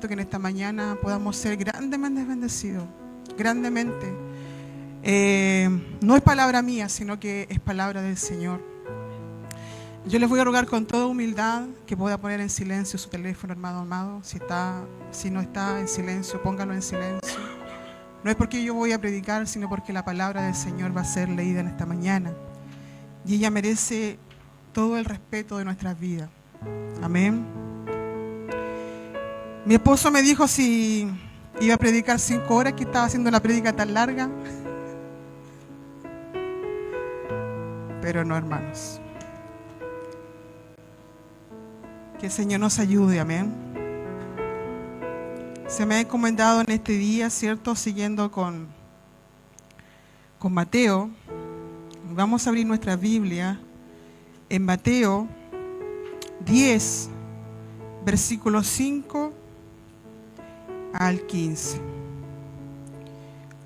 ¿cierto? Que en esta mañana podamos ser grandemente bendecidos, grandemente. No es palabra mía, sino que es palabra del Señor. Yo les voy a rogar con toda humildad que pueda poner en silencio su teléfono, hermano amado. Si no está en silencio, póngalo en silencio. No es porque yo voy a predicar, sino porque la palabra del Señor va a ser leída en esta mañana. Y ella merece todo el respeto de nuestras vidas. Amén. Mi esposo me dijo si iba a predicar 5 horas, que estaba haciendo la prédica tan larga. Pero no, hermanos. Que el Señor nos ayude, amén. Se me ha encomendado en este día, ¿cierto? Siguiendo con Mateo. Vamos a abrir nuestra Biblia en Mateo 10, versículos 5 al 15.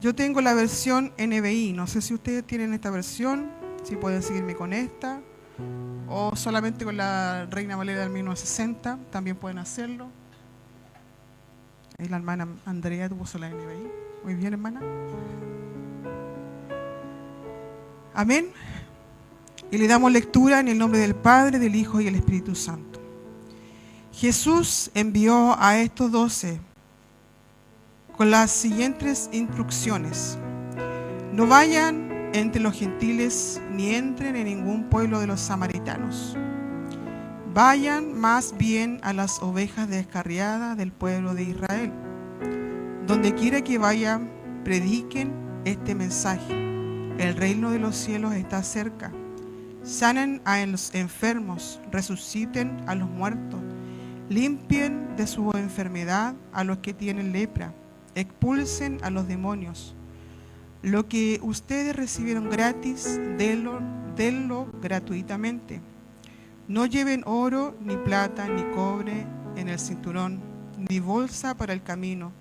Yo tengo la versión NBI, no sé si ustedes tienen esta versión, si pueden seguirme con esta, o solamente con la Reina Valera del 1960, también pueden hacerlo. Ahí la hermana Andrea puso la NBI. Muy bien, hermana. Amén. Y le damos lectura en el nombre del Padre, del Hijo y del Espíritu Santo. Jesús envió a estos 12 con las siguientes instrucciones: no vayan entre los gentiles ni entren en ningún pueblo de los samaritanos. Vayan más bien a las ovejas descarriadas del pueblo de Israel. Donde quiera que vayan, prediquen este mensaje: el reino de los cielos está cerca. Sanen a los enfermos, resuciten a los muertos, limpien de su enfermedad a los que tienen lepra, expulsen a los demonios. Lo que ustedes recibieron gratis, denlo gratuitamente. No lleven oro, ni plata, ni cobre en el cinturón, ni bolsa para el camino,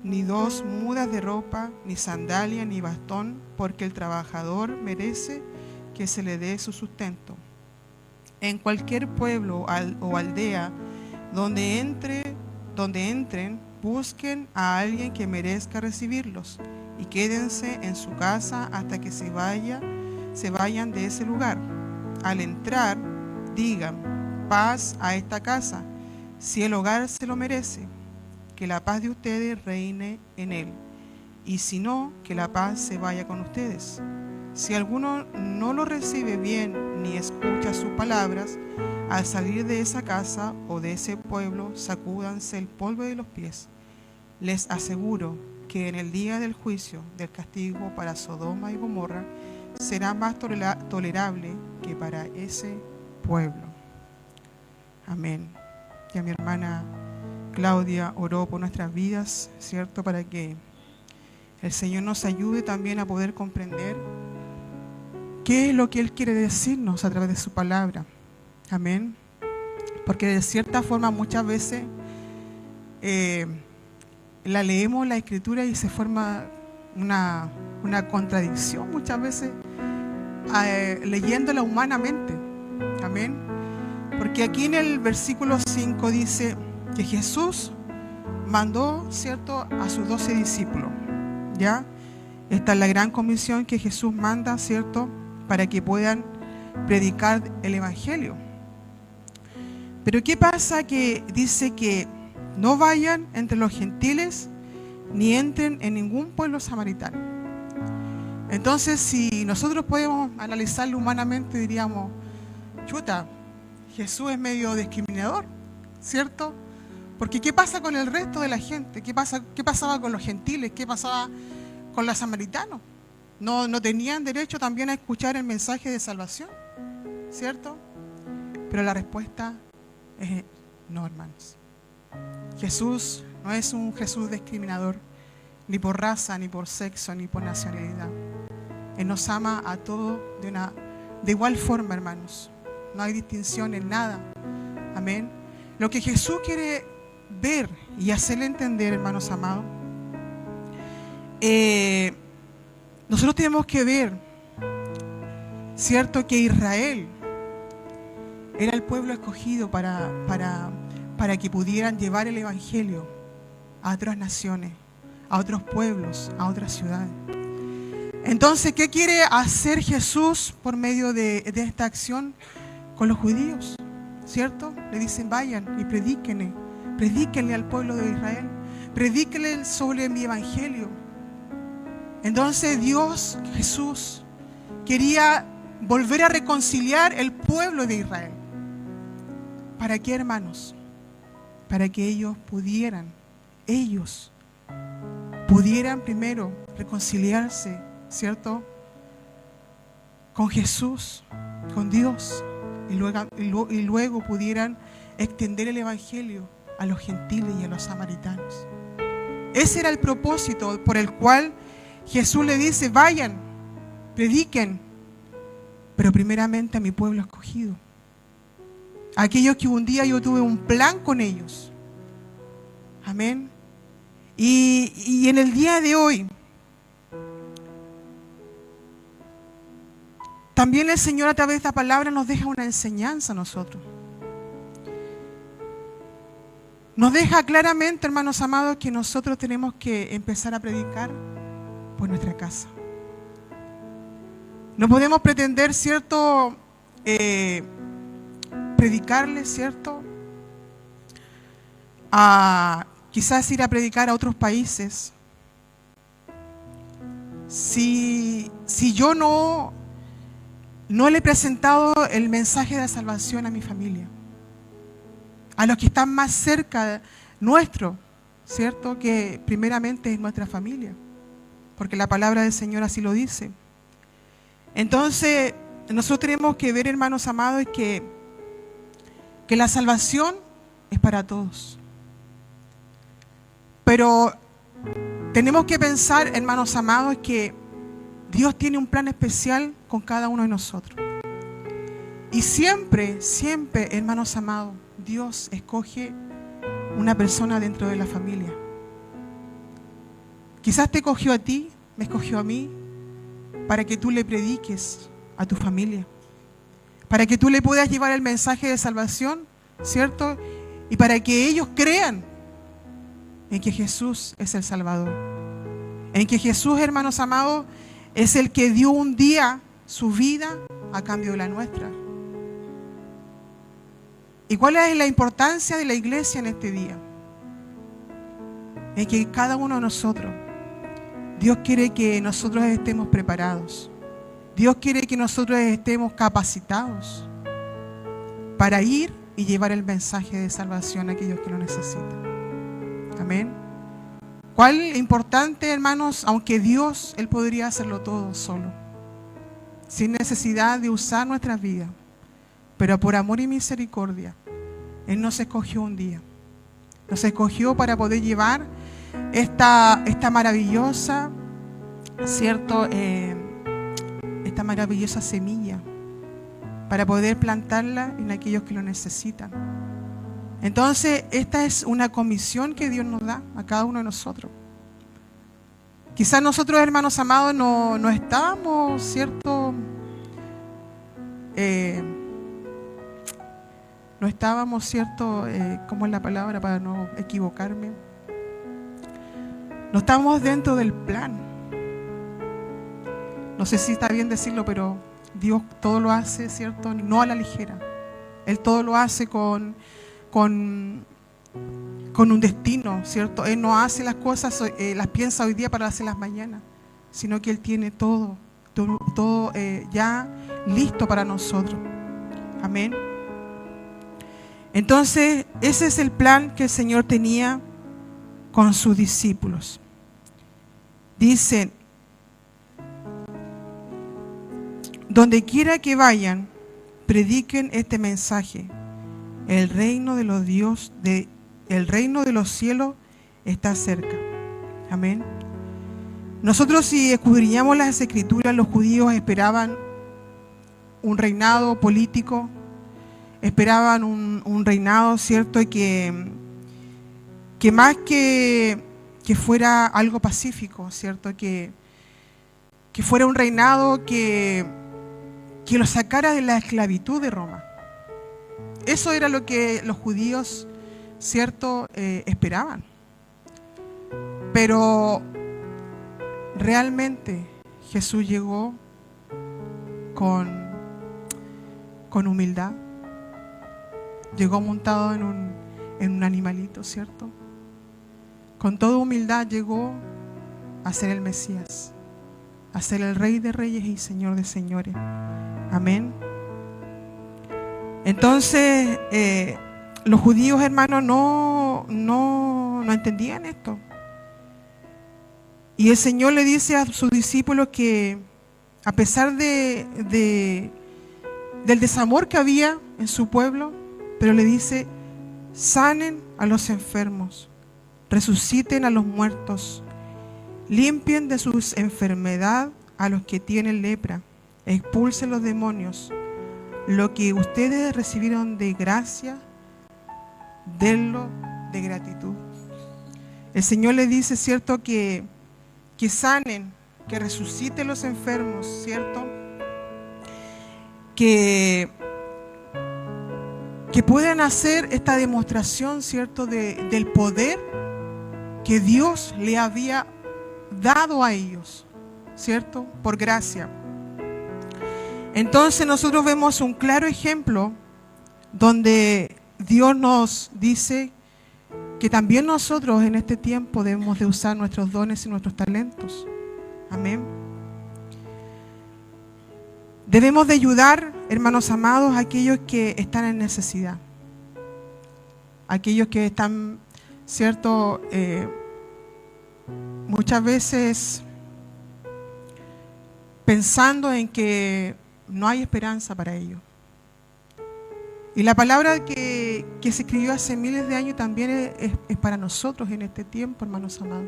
ni 2 mudas de ropa, ni sandalia, ni bastón, porque el trabajador merece que se le dé su sustento. En cualquier pueblo o aldea donde entren, busquen a alguien que merezca recibirlos y quédense en su casa hasta que se vayan de ese lugar. Al entrar, digan: paz a esta casa. Si el hogar se lo merece, que la paz de ustedes reine en él, y si no, que la paz se vaya con ustedes. Si alguno no lo recibe bien ni escucha sus palabras, al salir de esa casa o de ese pueblo, sacúdanse el polvo de los pies. Les aseguro que en el día del juicio, del castigo para Sodoma y Gomorra, será más tolerable que para ese pueblo. Amén. Y a mi hermana Claudia oró por nuestras vidas, ¿cierto? Para que el Señor nos ayude también a poder comprender qué es lo que Él quiere decirnos a través de su palabra. Amén. Porque de cierta forma muchas veces la leemos la Escritura y se forma una contradicción muchas veces leyéndola humanamente. Amén. Porque aquí en el versículo 5 dice que Jesús mandó, ¿cierto?, a sus 12 discípulos. ¿Ya? Esta es la gran comisión que Jesús manda, ¿cierto?, para que puedan predicar el Evangelio. Pero ¿qué pasa? Que dice que no vayan entre los gentiles ni entren en ningún pueblo samaritano. Entonces, si nosotros podemos analizarlo humanamente, diríamos: chuta, Jesús es medio discriminador, ¿cierto? Porque ¿qué pasa con el resto de la gente? ¿Qué pasaba con los gentiles? ¿Qué pasaba con los samaritanos? ¿No tenían derecho también a escuchar el mensaje de salvación? ¿Cierto? Pero la respuesta es no, hermanos. Jesús no es un Jesús discriminador, ni por raza, ni por sexo, ni por nacionalidad. Él nos ama a todos de igual forma, hermanos. No hay distinción en nada. Amén. Lo que Jesús quiere ver y hacerle entender, hermanos amados, nosotros tenemos que ver, ¿cierto?, que Israel era el pueblo escogido para que pudieran llevar el Evangelio a otras naciones, a otros pueblos, a otras ciudades. Entonces, ¿qué quiere hacer Jesús por medio de esta acción con los judíos? ¿Cierto? Le dicen, vayan y predíquenle al pueblo de Israel, predíquenle sobre mi evangelio. Entonces Dios, Jesús, quería volver a reconciliar el pueblo de Israel. ¿Para qué, hermanos? Para que ellos pudieran primero reconciliarse, ¿cierto?, con Jesús, con Dios, y luego pudieran extender el evangelio a los gentiles y a los samaritanos. Ese era el propósito por el cual Jesús le dice, vayan, prediquen, pero primeramente a mi pueblo escogido. Aquellos que un día yo tuve un plan con ellos. Amén. Y en el día de hoy, también el Señor a través de esta palabra nos deja una enseñanza a nosotros. Nos deja claramente, hermanos amados, que nosotros tenemos que empezar a predicar por nuestra casa. No podemos pretender, ¿cierto?, predicarle, ¿cierto?, quizás ir a predicar a otros países. Si yo no le he presentado el mensaje de la salvación a mi familia, a los que están más cerca nuestro, ¿cierto?, que primeramente es nuestra familia, porque la palabra del Señor así lo dice. Entonces, nosotros tenemos que ver, hermanos amados, que la salvación es para todos. Pero tenemos que pensar, hermanos amados, que Dios tiene un plan especial con cada uno de nosotros. Y siempre, hermanos amados, Dios escoge una persona dentro de la familia. Quizás te escogió a ti, me escogió a mí, para que tú le prediques a tu familia, para que tú le puedas llevar el mensaje de salvación, ¿cierto? Y para que ellos crean en que Jesús es el Salvador, en que Jesús, hermanos amados, es el que dio un día su vida a cambio de la nuestra. ¿Y cuál es la importancia de la iglesia en este día? En que cada uno de nosotros, Dios quiere que nosotros estemos preparados. Dios quiere que nosotros estemos capacitados para ir y llevar el mensaje de salvación a aquellos que lo necesitan. Amén. ¿Cuál es importante, hermanos? Aunque Dios, Él podría hacerlo todo solo, sin necesidad de usar nuestras vidas, pero por amor y misericordia, Él nos escogió un día. Nos escogió para poder llevar esta maravillosa, ¿cierto?, esta maravillosa semilla, para poder plantarla en aquellos que lo necesitan. Entonces, esta es una comisión que Dios nos da a cada uno de nosotros. Quizás nosotros, hermanos amados, no estábamos, ¿cierto?, no estábamos, ¿cierto?, ¿cómo es la palabra para no equivocarme? No estábamos dentro del plan. No sé si está bien decirlo, pero Dios todo lo hace, ¿cierto?, no a la ligera. Él todo lo hace con un destino, ¿cierto? Él no hace las cosas, las piensa hoy día para hacerlas mañana, sino que Él tiene todo ya listo para nosotros. Amén. Entonces, ese es el plan que el Señor tenía con sus discípulos. Dicen, donde quiera que vayan, prediquen este mensaje. El reino de los cielos está cerca. Amén. Nosotros, si escudriñamos las Escrituras, los judíos esperaban un reinado político, esperaban un reinado, ¿cierto?, y que más que fuera algo pacífico, ¿cierto?, que fuera un reinado que los sacara de la esclavitud de Roma. Eso era lo que los judíos, ¿cierto?, esperaban. Pero realmente Jesús llegó con humildad. Llegó montado en un animalito, ¿cierto? Con toda humildad llegó a ser el Mesías, a ser el Rey de Reyes y Señor de Señores. Amén. Entonces, los judíos, hermanos, no entendían esto. Y el Señor le dice a sus discípulos que, a pesar del desamor que había en su pueblo, pero le dice: sanen a los enfermos, resuciten a los muertos, limpien de sus enfermedades a los que tienen lepra, expulsen los demonios. Lo que ustedes recibieron de gracia, denlo de gratitud. El Señor le dice, ¿cierto?, que sanen, que resuciten los enfermos, ¿cierto? Que puedan hacer esta demostración, ¿cierto?, del poder que Dios le había dado a ellos, ¿cierto?, por gracia. Entonces nosotros vemos un claro ejemplo donde Dios nos dice que también nosotros en este tiempo debemos de usar nuestros dones y nuestros talentos. Amén. Debemos de ayudar, hermanos amados, a aquellos que están en necesidad. Aquellos que están, ¿cierto?, muchas veces pensando en que no hay esperanza para ellos. Y la palabra que se escribió hace miles de años también es para nosotros en este tiempo, hermanos amados.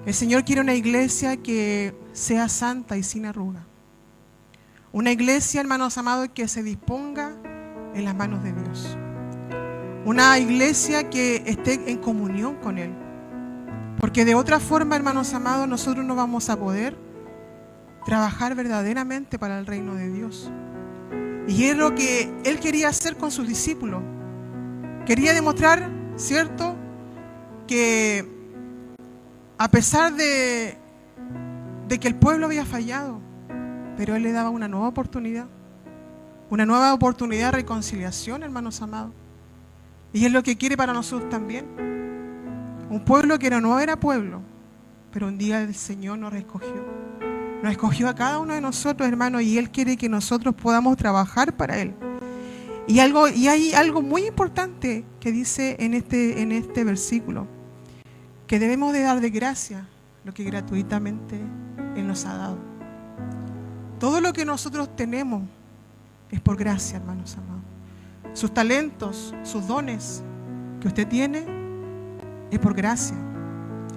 El Señor quiere una iglesia que sea santa y sin arruga. Una iglesia, hermanos amados, que se disponga en las manos de Dios. Una iglesia que esté en comunión con Él. Porque de otra forma, hermanos amados, nosotros no vamos a poder trabajar verdaderamente para el reino de Dios. Y es lo que Él quería hacer con sus discípulos. Quería demostrar, ¿cierto?, que a pesar de que el pueblo había fallado, pero Él le daba una nueva oportunidad de reconciliación, hermanos amados. Y es lo que quiere para nosotros también. Un pueblo que no era pueblo, pero un día el Señor nos escogió. Nos escogió a cada uno de nosotros, hermanos, y Él quiere que nosotros podamos trabajar para Él. Y hay algo muy importante que dice en este versículo, que debemos de dar de gracia lo que gratuitamente Él nos ha dado. Todo lo que nosotros tenemos es por gracia, hermanos amados. Sus talentos, sus dones que usted tiene, es por gracia.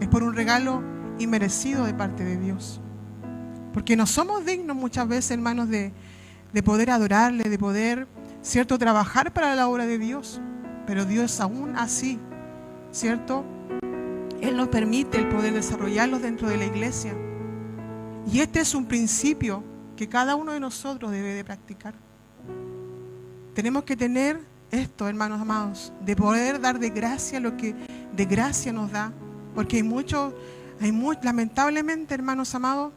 Es por un regalo inmerecido de parte de Dios. Porque no somos dignos muchas veces, hermanos, de poder adorarle, de poder, ¿cierto?, trabajar para la obra de Dios. Pero Dios aún así, ¿cierto?, Él nos permite el poder desarrollarlos dentro de la iglesia. Y este es un principio que cada uno de nosotros debe de practicar. Tenemos que tener esto, hermanos amados, de poder dar de gracia lo que de gracia nos da. Porque lamentablemente, hermanos amados,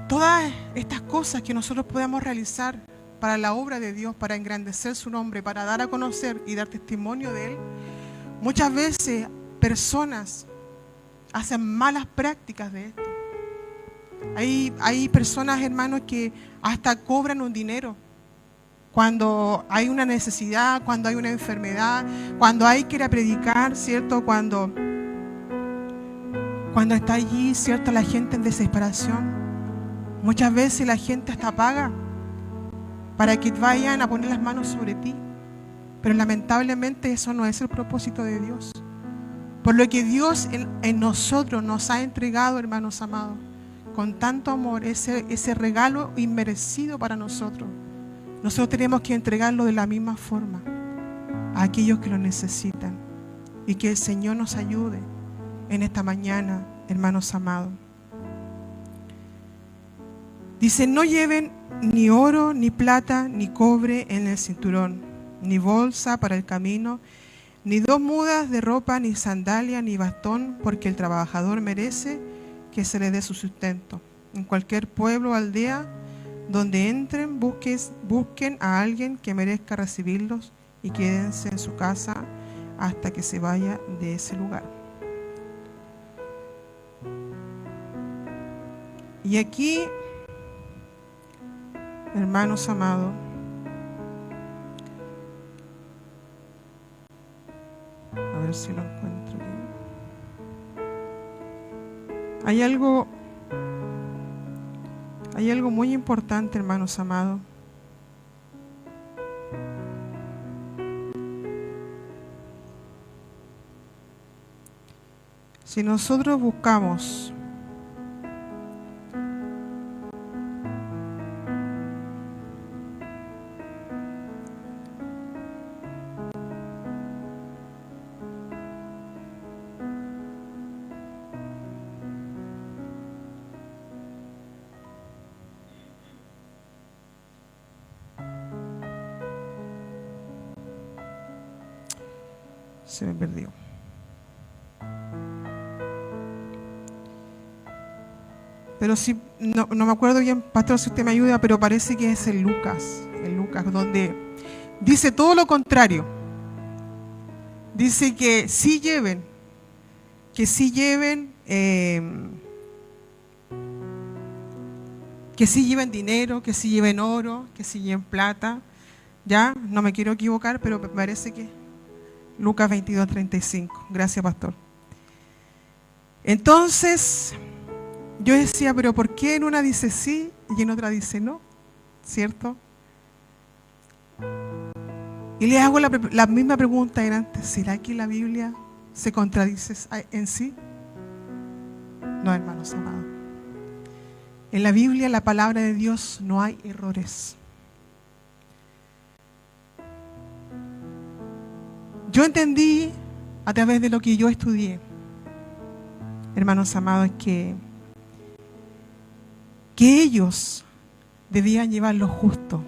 todas estas cosas que nosotros podemos realizar para la obra de Dios, para engrandecer su nombre, para dar a conocer y dar testimonio de Él, muchas veces personas hacen malas prácticas de esto. Hay personas, hermanos, que hasta cobran un dinero cuando hay una necesidad, cuando hay una enfermedad, cuando hay que ir a predicar, ¿cierto? Cuando está allí, ¿cierto?, la gente en desesperación. Muchas veces la gente hasta paga para que vayan a poner las manos sobre ti. Pero lamentablemente eso no es el propósito de Dios. Por lo que Dios en nosotros nos ha entregado, hermanos amados, con tanto amor, ese regalo inmerecido para nosotros. Nosotros tenemos que entregarlo de la misma forma a aquellos que lo necesitan. Y que el Señor nos ayude en esta mañana, hermanos amados. Dice, no lleven ni oro, ni plata, ni cobre en el cinturón, ni bolsa para el camino, ni 2 mudas de ropa, ni sandalia, ni bastón, porque el trabajador merece que se le dé su sustento. En cualquier pueblo o aldea donde entren, busquen a alguien que merezca recibirlos y quédense en su casa hasta que se vaya de ese lugar. Y aquí, hermanos amados, a ver si lo encuentro bien. Hay algo muy importante, hermanos amados. Si nosotros buscamos se me perdió. Pero sí, no me acuerdo bien, pastor, si usted me ayuda, pero parece que es en Lucas, donde dice todo lo contrario. Dice que sí lleven, que sí lleven dinero, que sí lleven oro, que sí lleven plata. Ya, no me quiero equivocar, pero me parece que Lucas 22:35. Gracias, pastor. Entonces, yo decía, pero ¿por qué en una dice sí y en otra dice no? ¿Cierto? Y le hago la misma pregunta de antes. ¿Será que la Biblia se contradice en sí? No, hermanos amados. En la Biblia, la palabra de Dios, no hay errores. Yo entendí a través de lo que yo estudié, hermanos amados, que ellos debían llevar lo justo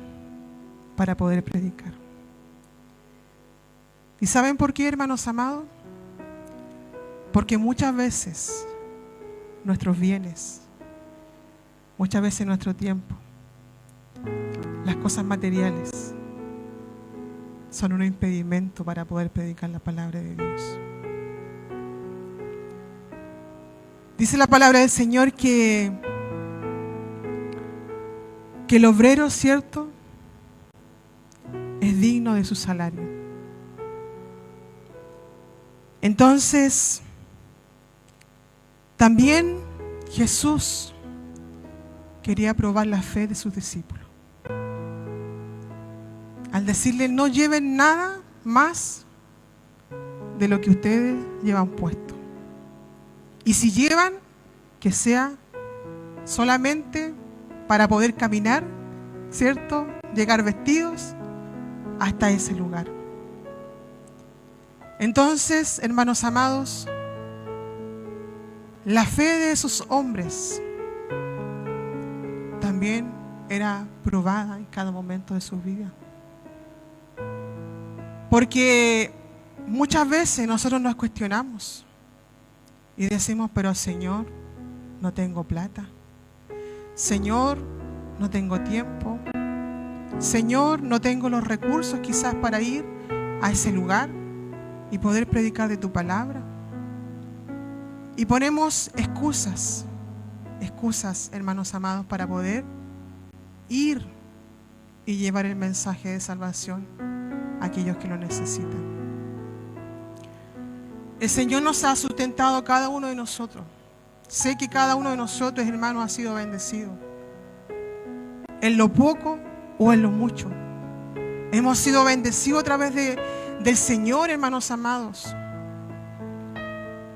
para poder predicar. ¿Y saben por qué, hermanos amados? Porque muchas veces nuestros bienes, muchas veces nuestro tiempo, las cosas materiales, son un impedimento para poder predicar la palabra de Dios. Dice la palabra del Señor que el obrero, ¿cierto?, es digno de su salario. Entonces, también Jesús quería probar la fe de sus discípulos. Al decirle, no lleven nada más de lo que ustedes llevan puesto. Y si llevan, que sea solamente para poder caminar, ¿cierto?, llegar vestidos hasta ese lugar. Entonces, hermanos amados, la fe de esos hombres también era probada en cada momento de su vida. Porque muchas veces nosotros nos cuestionamos y decimos, pero Señor, no tengo plata. Señor, no tengo tiempo. Señor, no tengo los recursos quizás para ir a ese lugar y poder predicar de tu palabra. Y ponemos excusas, hermanos amados, para poder ir y llevar el mensaje de salvación a aquellos que lo necesitan. El Señor nos ha sustentado a cada uno de nosotros. Sé que cada uno de nosotros, hermanos, ha sido bendecido. En lo poco o en lo mucho. Hemos sido bendecidos a través del Señor, hermanos amados.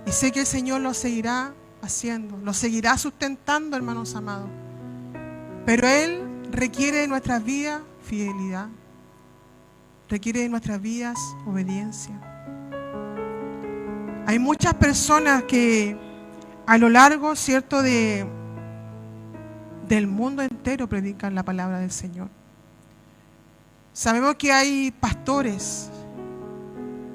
Y sé que el Señor lo seguirá haciendo, lo seguirá sustentando, hermanos amados. Pero Él requiere de nuestras vidas fidelidad. Requiere de nuestras vidas obediencia. Hay muchas personas que a lo largo, ¿cierto?, del mundo entero predican la palabra del Señor. Sabemos que hay pastores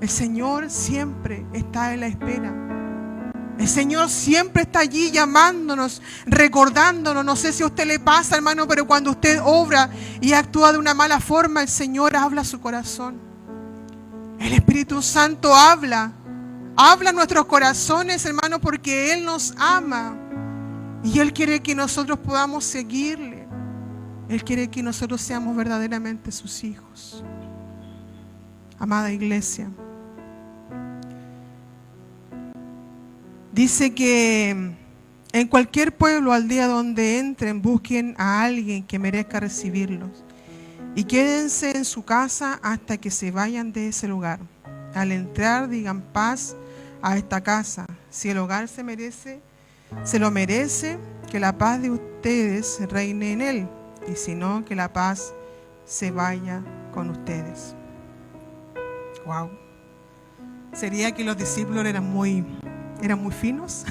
El Señor siempre está en la espera. El Señor siempre está allí llamándonos, recordándonos. No sé si a usted le pasa, hermano, pero cuando usted obra y actúa de una mala forma, el Señor habla a su corazón. El Espíritu Santo habla a nuestros corazones, hermano, porque Él nos ama. Y Él quiere que nosotros podamos seguirle. Él quiere que nosotros seamos verdaderamente sus hijos. Amada iglesia, dice que en cualquier pueblo, aldea donde entren, busquen a alguien que merezca recibirlos y quédense en su casa hasta que se vayan de ese lugar. Al entrar, digan paz a esta casa. Si el hogar se lo merece, que la paz de ustedes reine en él, y si no, que la paz se vaya con ustedes. Wow. ¿Sería que los discípulos eran muy finos?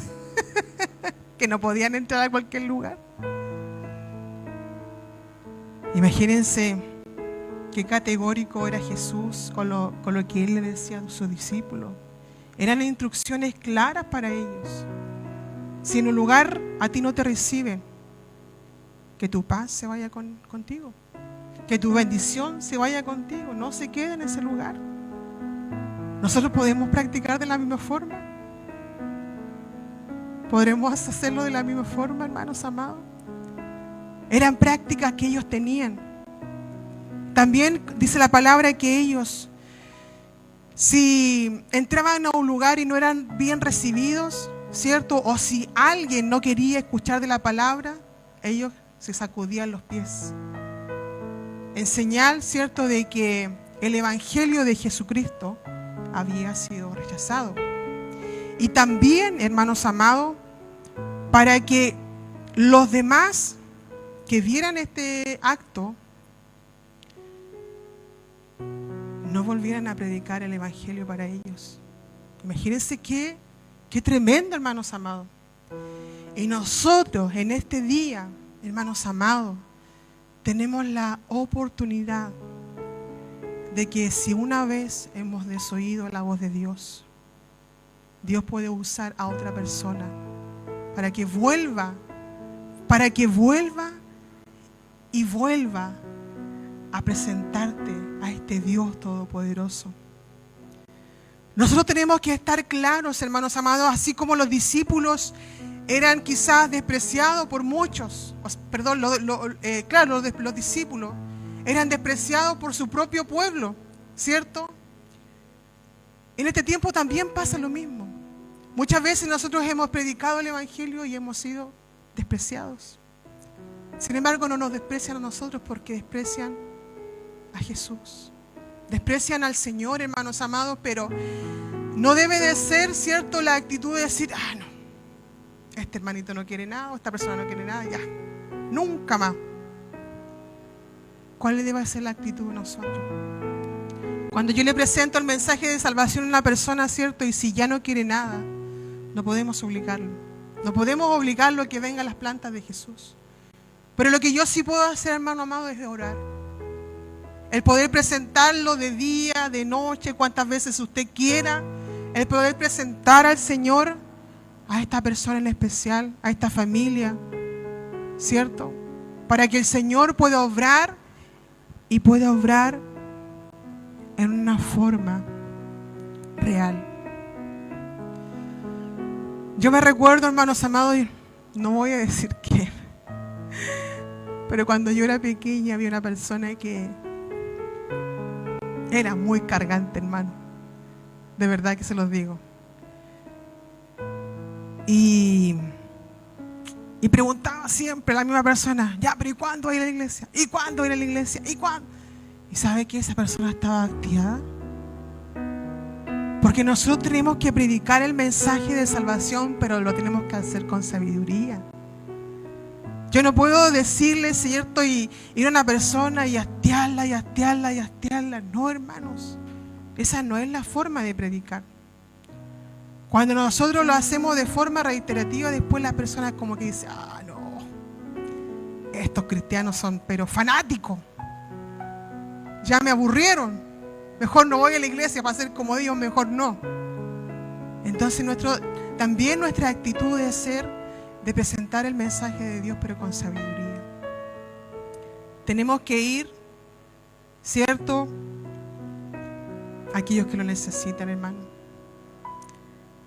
Que no podían entrar a cualquier lugar. Imagínense qué categórico era Jesús con lo que Él le decía a sus discípulos. Eran instrucciones claras para ellos. Si en un lugar a ti no te reciben, que tu paz se vaya contigo. Que tu bendición se vaya contigo. No se quede en ese lugar. Nosotros podemos practicar de la misma forma. ¿Podremos hacerlo de la misma forma, hermanos amados? Eran prácticas que ellos tenían. También dice la palabra que ellos, si entraban a un lugar y no eran bien recibidos, ¿cierto? O si alguien no quería escuchar de la palabra, ellos se sacudían los pies. En señal, ¿cierto?, de que el evangelio de Jesucristo había sido rechazado. Y también, hermanos amados, para que los demás que vieran este acto no volvieran a predicar el evangelio para ellos. Imagínense qué tremendo, hermanos amados. Y nosotros en este día, hermanos amados, tenemos la oportunidad de que si una vez hemos desoído la voz de Dios, Dios puede usar a otra persona para que vuelva y vuelva a presentarte a este Dios todopoderoso. Nosotros tenemos que estar claros, hermanos amados, así como los discípulos eran quizás despreciados por muchos, los discípulos eran despreciados por su propio pueblo, ¿cierto? En este tiempo también pasa lo mismo. Muchas veces nosotros hemos predicado el evangelio y hemos sido despreciados. Sin embargo, no nos desprecian a nosotros porque desprecian a Jesús. Desprecian al Señor, hermanos amados, pero no debe de ser, ¿cierto?, la actitud de decir, no, este hermanito no quiere nada, o esta persona no quiere nada, ya, nunca más. ¿Cuál debe ser la actitud de nosotros? Cuando yo le presento el mensaje de salvación a una persona, ¿cierto?, y si ya no quiere nada, no podemos obligarlo. No podemos obligarlo a que venga a las plantas de Jesús. Pero lo que yo sí puedo hacer, hermano amado, es de orar. El poder presentarlo de día, de noche, cuantas veces usted quiera. El poder presentar al Señor a esta persona en especial, a esta familia, ¿cierto? Para que el Señor pueda obrar y pueda obrar en una forma real. Yo me recuerdo, hermanos amados, y no voy a decir quién, pero cuando yo era pequeña había una persona que era muy cargante, hermano. De verdad que se los digo. Y preguntaba siempre a la misma persona, ya, pero ¿y cuándo va a ir a la iglesia? ¿Y cuándo va a ir a la iglesia? ¿Y cuándo? ¿Y sabe que esa persona estaba activada? Porque nosotros tenemos que predicar el mensaje de salvación, pero lo tenemos que hacer con sabiduría. Yo no puedo decirle, ¿cierto?, y ir a una persona y hastearla, y hastearla, y hastearla. No, hermanos. Esa no es la forma de predicar. Cuando nosotros lo hacemos de forma reiterativa, después la persona como que dice, no, estos cristianos son pero fanáticos. Ya me aburrieron. Mejor no voy a la iglesia para ser como ellos, mejor no. Entonces también nuestra actitud debe ser de presentar el mensaje de Dios, pero con sabiduría. Tenemos que ir, ¿cierto?, a aquellos que lo necesitan, hermano.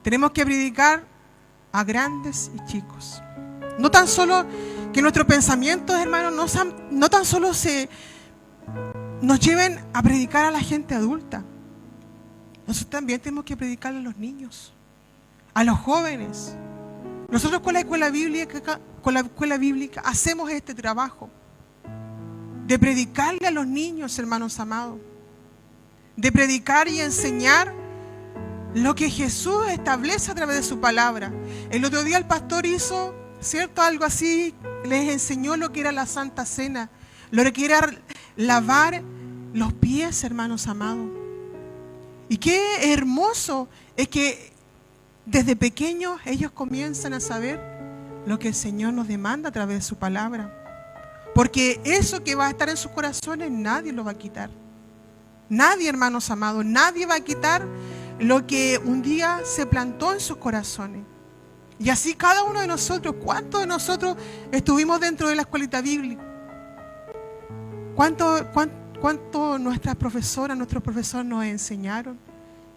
Tenemos que predicar a grandes y chicos. No tan solo que nuestros pensamientos, hermanos, no tan solo nos lleven a predicar a la gente adulta. Nosotros también tenemos que predicarle a los niños, a los jóvenes. Nosotros con la escuela bíblica hacemos este trabajo de predicarle a los niños, hermanos amados, de predicar y enseñar lo que Jesús establece a través de su palabra. El otro día el pastor hizo, ¿cierto?, algo así, les enseñó lo que era la Santa Cena, lo que era lavar los pies, hermanos amados. Y qué hermoso es que desde pequeños ellos comienzan a saber lo que el Señor nos demanda a través de su palabra. Porque eso que va a estar en sus corazones nadie lo va a quitar. Nadie, hermanos amados, nadie va a quitar lo que un día se plantó en sus corazones. Y así cada uno de nosotros, ¿cuántos de nosotros estuvimos dentro de la escuelita bíblica? ¿Cuánto nuestras profesoras, nuestros profesores nos enseñaron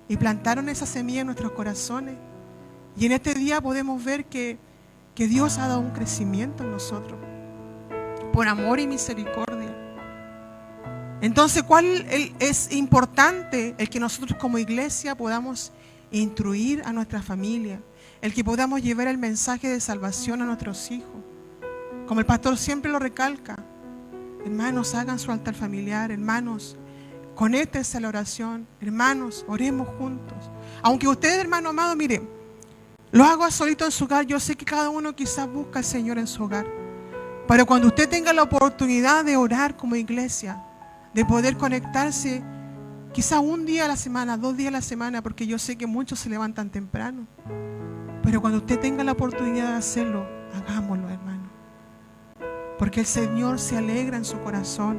y plantaron esa semilla en nuestros corazones? Y en este día podemos ver que Dios ha dado un crecimiento en nosotros, por amor y misericordia. Entonces, ¿cuál es importante? El que nosotros como iglesia podamos instruir a nuestra familia, el que podamos llevar el mensaje de salvación a nuestros hijos. Como el pastor siempre lo recalca, hermanos, hagan su altar familiar, hermanos, conéctense a la oración, hermanos, oremos juntos. Aunque ustedes, hermano amado, mire, lo hago solito en su hogar, yo sé que cada uno quizás busca al Señor en su hogar, pero cuando usted tenga la oportunidad de orar como iglesia, de poder conectarse quizás un día a la semana, 2 días a la semana, porque yo sé que muchos se levantan temprano, pero cuando usted tenga la oportunidad de hacerlo, hagámoslo, hermano, porque el Señor se alegra en su corazón,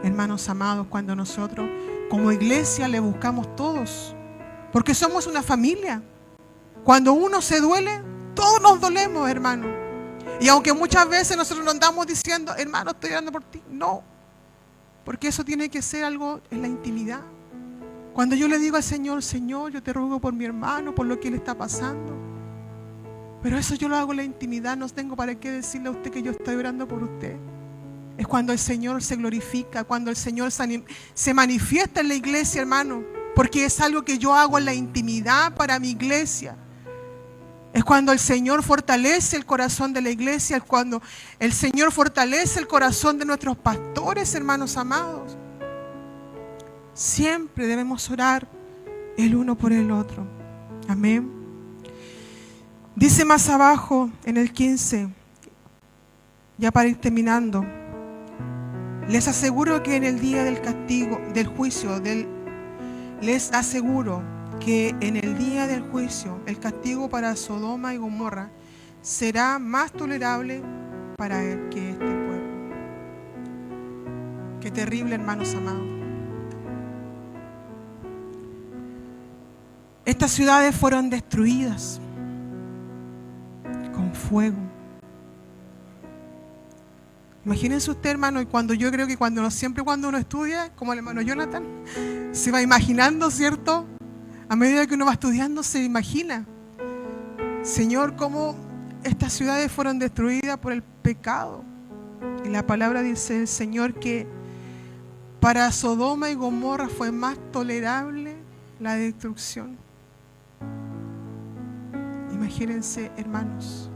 hermanos amados, cuando nosotros como iglesia le buscamos todos, porque somos una familia. Cuando uno se duele, todos nos dolemos, hermano. Y aunque muchas veces nosotros nos andamos diciendo, hermano, estoy orando por ti, no, porque eso tiene que ser algo en la intimidad. Cuando yo le digo al Señor, Señor, yo te ruego por mi hermano, por lo que él está pasando, pero eso yo lo hago en la intimidad, no tengo para qué decirle a usted que yo estoy orando por usted. Es cuando el Señor se glorifica, cuando el Señor se manifiesta en la iglesia, hermano, porque es algo que yo hago en la intimidad para mi iglesia. Es cuando el Señor fortalece el corazón de la iglesia, es cuando el Señor fortalece el corazón de nuestros pastores, hermanos amados. Siempre debemos orar el uno por el otro. Amén. Dice más abajo en el 15, ya para ir terminando, les aseguro que en el día del castigo, del juicio, les aseguro que en el día del juicio el castigo para Sodoma y Gomorra será más tolerable para él que este pueblo. Qué terrible, hermanos amados. Estas ciudades fueron destruidas con fuego. Imagínense usted, hermano, y yo creo que siempre cuando uno estudia, como el hermano Jonathan, se va imaginando, ¿cierto? A medida que uno va estudiando, se imagina, Señor, cómo estas ciudades fueron destruidas por el pecado. Y la palabra dice el Señor que para Sodoma y Gomorra fue más tolerable la destrucción. Imagínense, hermanos,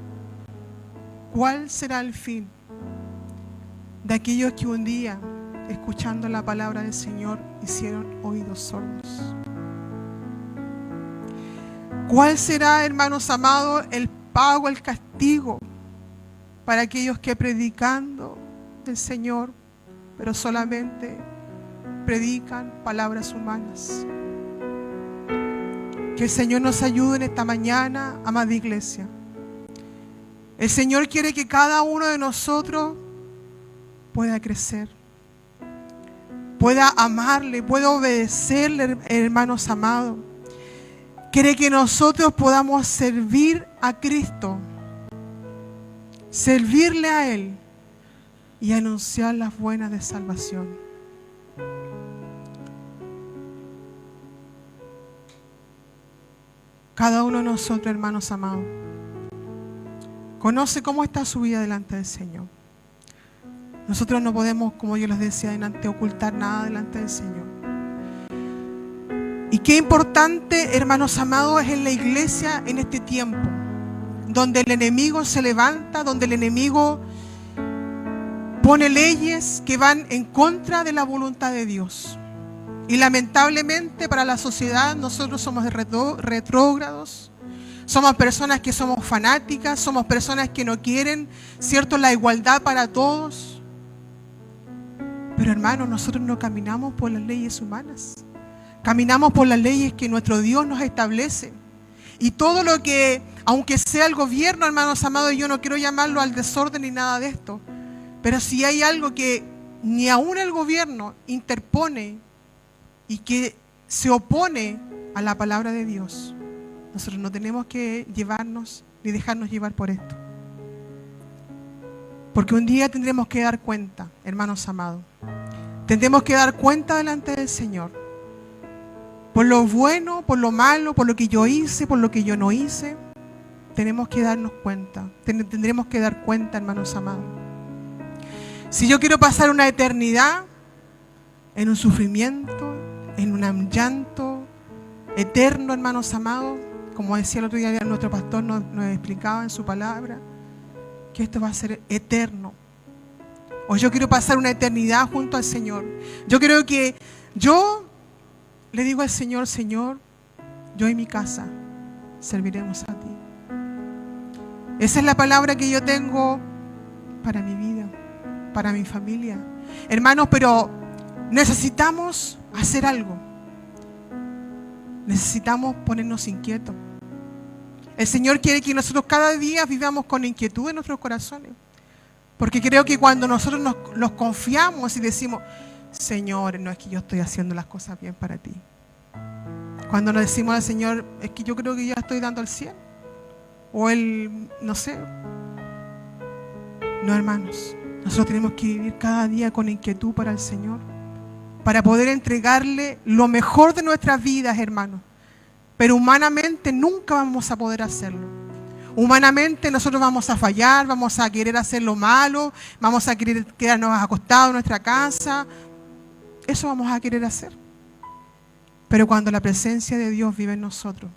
¿cuál será el fin de aquellos que un día, escuchando la palabra del Señor, hicieron oídos sordos? ¿Cuál será, hermanos amados, el pago, el castigo para aquellos que predicando del Señor, pero solamente predican palabras humanas? Que el Señor nos ayude en esta mañana, amada iglesia. El Señor quiere que cada uno de nosotros pueda crecer. pueda amarle, pueda obedecerle, hermanos amados. Quiere que nosotros podamos servir a Cristo, servirle a Él y anunciar las buenas de salvación. Cada uno de nosotros, hermanos amados, conoce cómo está su vida delante del Señor. Nosotros no podemos, como yo les decía antes, ocultar nada delante del Señor. Y qué importante, hermanos amados, es en la iglesia en este tiempo, donde el enemigo se levanta, donde el enemigo pone leyes que van en contra de la voluntad de Dios. Y lamentablemente para la sociedad nosotros somos retrógrados, somos personas que somos fanáticas, somos personas que no quieren, ¿cierto?, la igualdad para todos. Pero hermanos, nosotros no caminamos por las leyes humanas, caminamos por las leyes que nuestro Dios nos establece. Y todo lo que, aunque sea el gobierno, hermanos amados, yo no quiero llamarlo al desorden ni nada de esto, pero si hay algo que ni aún el gobierno interpone y que se opone a la palabra de Dios, nosotros no tenemos que llevarnos ni dejarnos llevar por esto. Porque un día tendremos que dar cuenta, hermanos amados. Tendremos que dar cuenta delante del Señor. Por lo bueno, por lo malo, por lo que yo hice, por lo que yo no hice. Tenemos que darnos cuenta. Tendremos que dar cuenta, hermanos amados. Si yo quiero pasar una eternidad en un sufrimiento, en un llanto eterno, hermanos amados, como decía el otro día nuestro pastor, nos explicaba en su palabra, que esto va a ser eterno. O yo quiero pasar una eternidad junto al Señor. Yo creo que yo le digo al Señor, Señor, yo y mi casa serviremos a ti. Esa es la palabra que yo tengo para mi vida, para mi familia. Hermanos, pero necesitamos hacer algo. Necesitamos ponernos inquietos. El Señor quiere que nosotros cada día vivamos con inquietud en nuestros corazones. Porque creo que cuando nosotros nos confiamos y decimos, Señor, no es que yo estoy haciendo las cosas bien para ti. Cuando nos decimos al Señor, es que yo creo que ya estoy dando al 100. O Él, no sé. No, hermanos. Nosotros tenemos que vivir cada día con inquietud para el Señor. Para poder entregarle lo mejor de nuestras vidas, hermanos. Pero humanamente nunca vamos a poder hacerlo. Humanamente nosotros vamos a fallar, vamos a querer hacer lo malo, vamos a querer quedarnos acostados en nuestra casa. Eso vamos a querer hacer. Pero cuando la presencia de Dios vive en nosotros.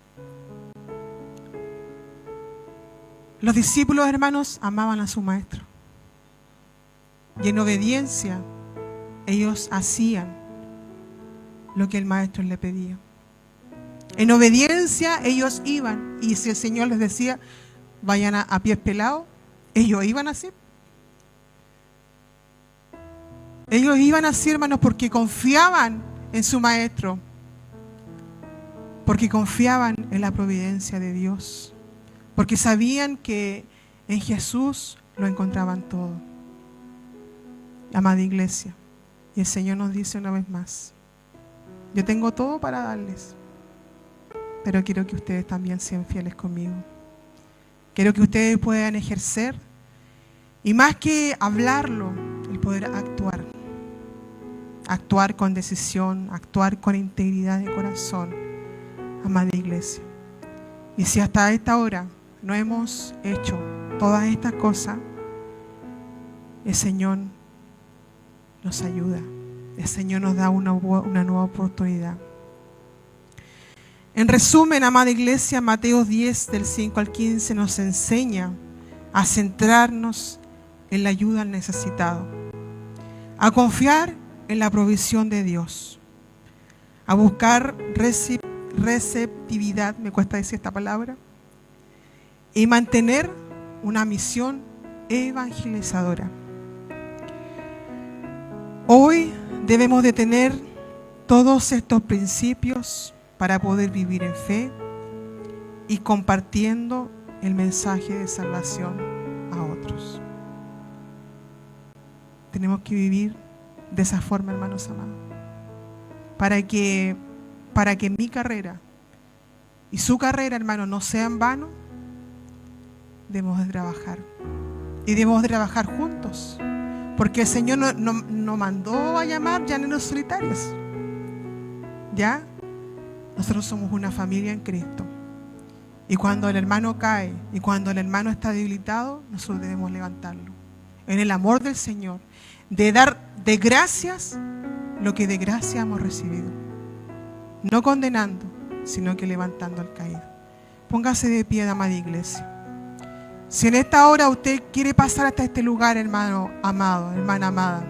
Los discípulos, hermanos, amaban a su maestro. Y en obediencia, ellos hacían lo que el maestro les pedía. En obediencia, ellos iban. Y si el Señor les decía, vayan a pies pelados, ellos iban así. Ellos iban así, hermanos, porque confiaban en su maestro. Porque confiaban en la providencia de Dios. Porque sabían que en Jesús lo encontraban todo. Amada iglesia, y el Señor nos dice una vez más, yo tengo todo para darles, pero quiero que ustedes también sean fieles conmigo. Quiero que ustedes puedan ejercer, y más que hablarlo, el poder actuar. Actuar con decisión, actuar con integridad de corazón, amada iglesia. Y si hasta esta hora no hemos hecho todas estas cosas, el Señor nos ayuda. El Señor nos da una nueva oportunidad. En resumen, amada iglesia, Mateo 10, del 5 al 15, nos enseña a centrarnos en la ayuda al necesitado, a confiar en la provisión de Dios, a buscar receptividad, me cuesta decir esta palabra, y mantener una misión evangelizadora. Hoy debemos de tener todos estos principios para poder vivir en fe y compartiendo el mensaje de salvación a otros. Tenemos que vivir de esa forma, hermanos amados. para que mi carrera y su carrera, hermano, no sea en vano, debemos de trabajar. Y debemos de trabajar juntos. Porque el Señor nos mandó a llamar llaneros solitarios. ¿Ya? Nosotros somos una familia en Cristo. Y cuando el hermano cae y cuando el hermano está debilitado, nosotros debemos levantarlo. En el amor del Señor. De dar de gracias lo que de gracia hemos recibido. No condenando, sino que levantando al caído. Póngase de pie, amada iglesia. Si en esta hora usted quiere pasar hasta este lugar, hermano amado, hermana amada,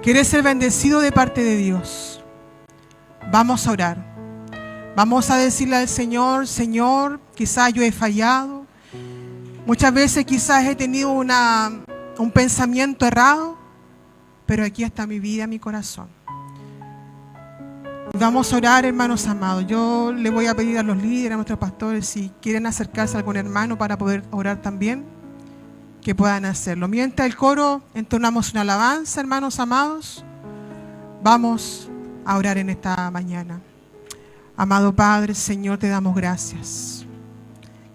quiere ser bendecido de parte de Dios, vamos a orar. Vamos a decirle al Señor: Señor, quizás yo he fallado. Muchas veces quizás he tenido un pensamiento errado, pero aquí está mi vida, mi corazón. Vamos a orar, hermanos amados. Yo le voy a pedir a los líderes, a nuestros pastores, si quieren acercarse a algún hermano para poder orar también, que puedan hacerlo. Mientras el coro entonamos una alabanza, hermanos amados, vamos a orar en esta mañana. Amado Padre, Señor, te damos gracias.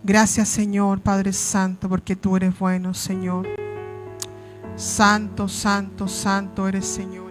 Gracias, Señor, Padre Santo, porque tú eres bueno, Señor. Santo, santo, santo eres, Señor.